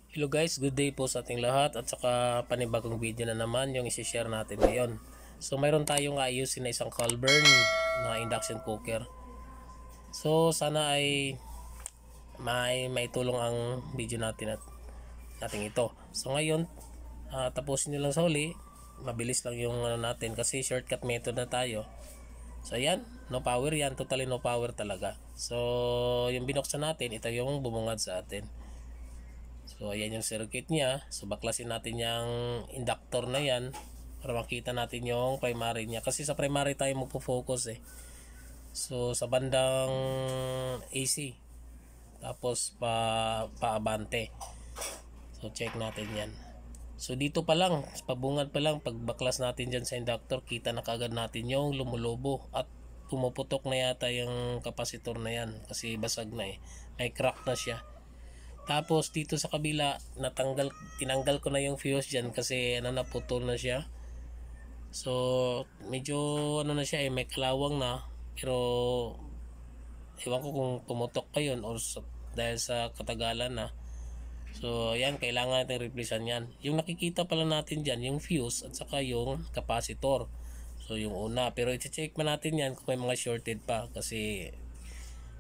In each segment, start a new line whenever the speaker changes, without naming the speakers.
Hello guys, good day po sa ating lahat at saka panibagong video na naman yung isi-share natin ngayon. So mayroon tayong ayusin na isang Colburn na induction cooker. So sana ay may tulong ang video natin at nating ito. So ngayon, tapusin nyo lang sa huli. Mabilis lang yung natin kasi shortcut method na tayo. So ayan, no power yan, totally no power talaga. So yung binuksan natin, ito yung bumungad sa atin. So ayan yung circuit niya. So baklasin natin yung inductor na yan para makita natin yung primary niya. Kasi sa primary tayo magpo-focus eh. So sa bandang AC. Tapos paabante. So check natin yan. So dito pa lang, pabungad pa lang, pag baklas natin dyan sa inductor, kita na kagad natin yung lumulobo at pumuputok na yata yung kapasitor na yan kasi basag na eh. May crack na siya. Tapos dito sa kabila, tinanggal ko na yung fuse dyan kasi naputol na siya. So medyo na siya may kalawang na, pero ewan ko kung pumutok pa yun or dahil sa katagalan na. So yan, kailangan natin replacean yan. Yung nakikita pala natin dyan, yung fuse at saka yung capacitor. So yung una, pero i-check pa natin yan kung may mga shorted pa kasi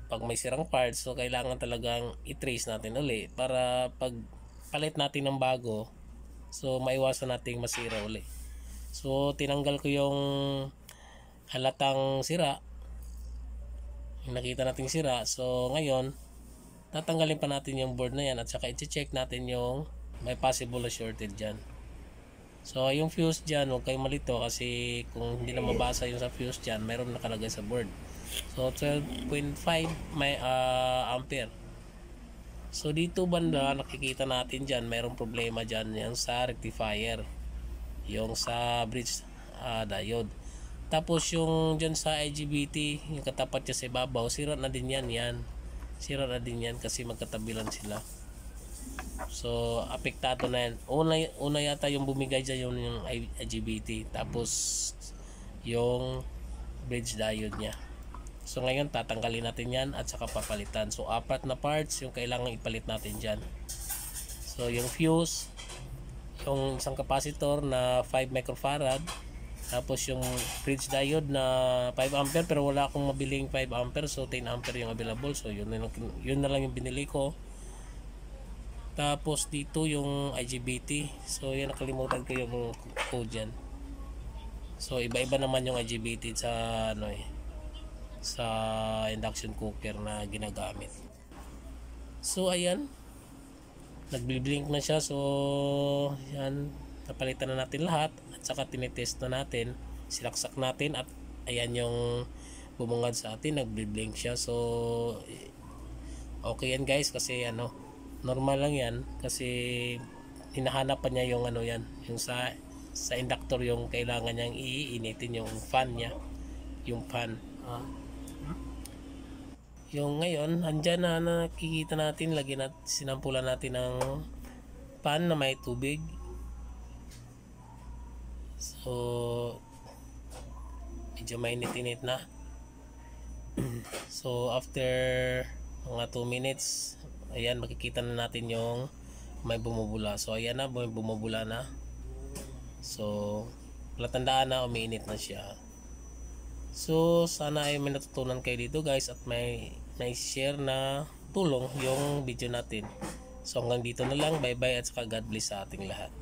pag may sirang parts, so kailangan talagang i-trace natin uli para pag palit natin ng bago, so maiwasan nating masira uli. So tinanggal ko yung halatang sira, yung nakita nating sira. So ngayon tatanggalin pa natin yung board na yan at saka i-check natin yung may possible na shorted dyan. So yung fuse dyan, huwag kayong malito kasi kung hindi na mabasa yung sa fuse dyan, mayroon nakalagay sa board. So 12.5 may ampere. So dito banda nakikita natin dyan, mayroong problema dyan yung sa rectifier, yung sa bridge diode. Tapos yung dyan sa IGBT, yung katapat niya sa ibabaw, sira na din yan. Sira na din yan kasi magkatabilan sila. So apektado na yan. Una yata yung bumigay dyan yung IGBT, tapos yung bridge diode nya. So ngayon tatanggalin natin yan at saka papalitan. So apat na parts yung kailangan ipalit natin dyan. So yung fuse, yung isang capacitor na 5 microfarad, tapos yung bridge diode na 5 ampere pero wala akong mabiling 5 ampere, so 10 ampere yung available. So yun na lang yung binili ko. Tapos dito yung IGBT. So yan, nakalimutan ko yung code dyan. So iba-iba naman yung IGBT sa sa induction cooker na ginagamit. So ayan, nagbi-blink na siya. So yan, napalitan na natin lahat at saka tinetest na natin, silaksak natin at ayan yung bumungad sa atin, nagbi-blink siya. So okay yan guys kasi normal lang yan kasi hinahanap pa niya yung yan, yung sa inductor yung kailangan niyang iinitin yung fan niya, yung fan. Yung ngayon, andyan na nakikita natin, sinampulan natin ng pan na may tubig. So medyo mainit-init na. So after mga 2 minutes, ayan, makikita na natin yung may bumubula. So ayan na, may bumubula na. So palatandaan na umiinit na siya. So sana ay may natutunan kayo dito guys at may share na tulong yung video natin. So hanggang dito na lang, bye bye at saka God bless sa ating lahat.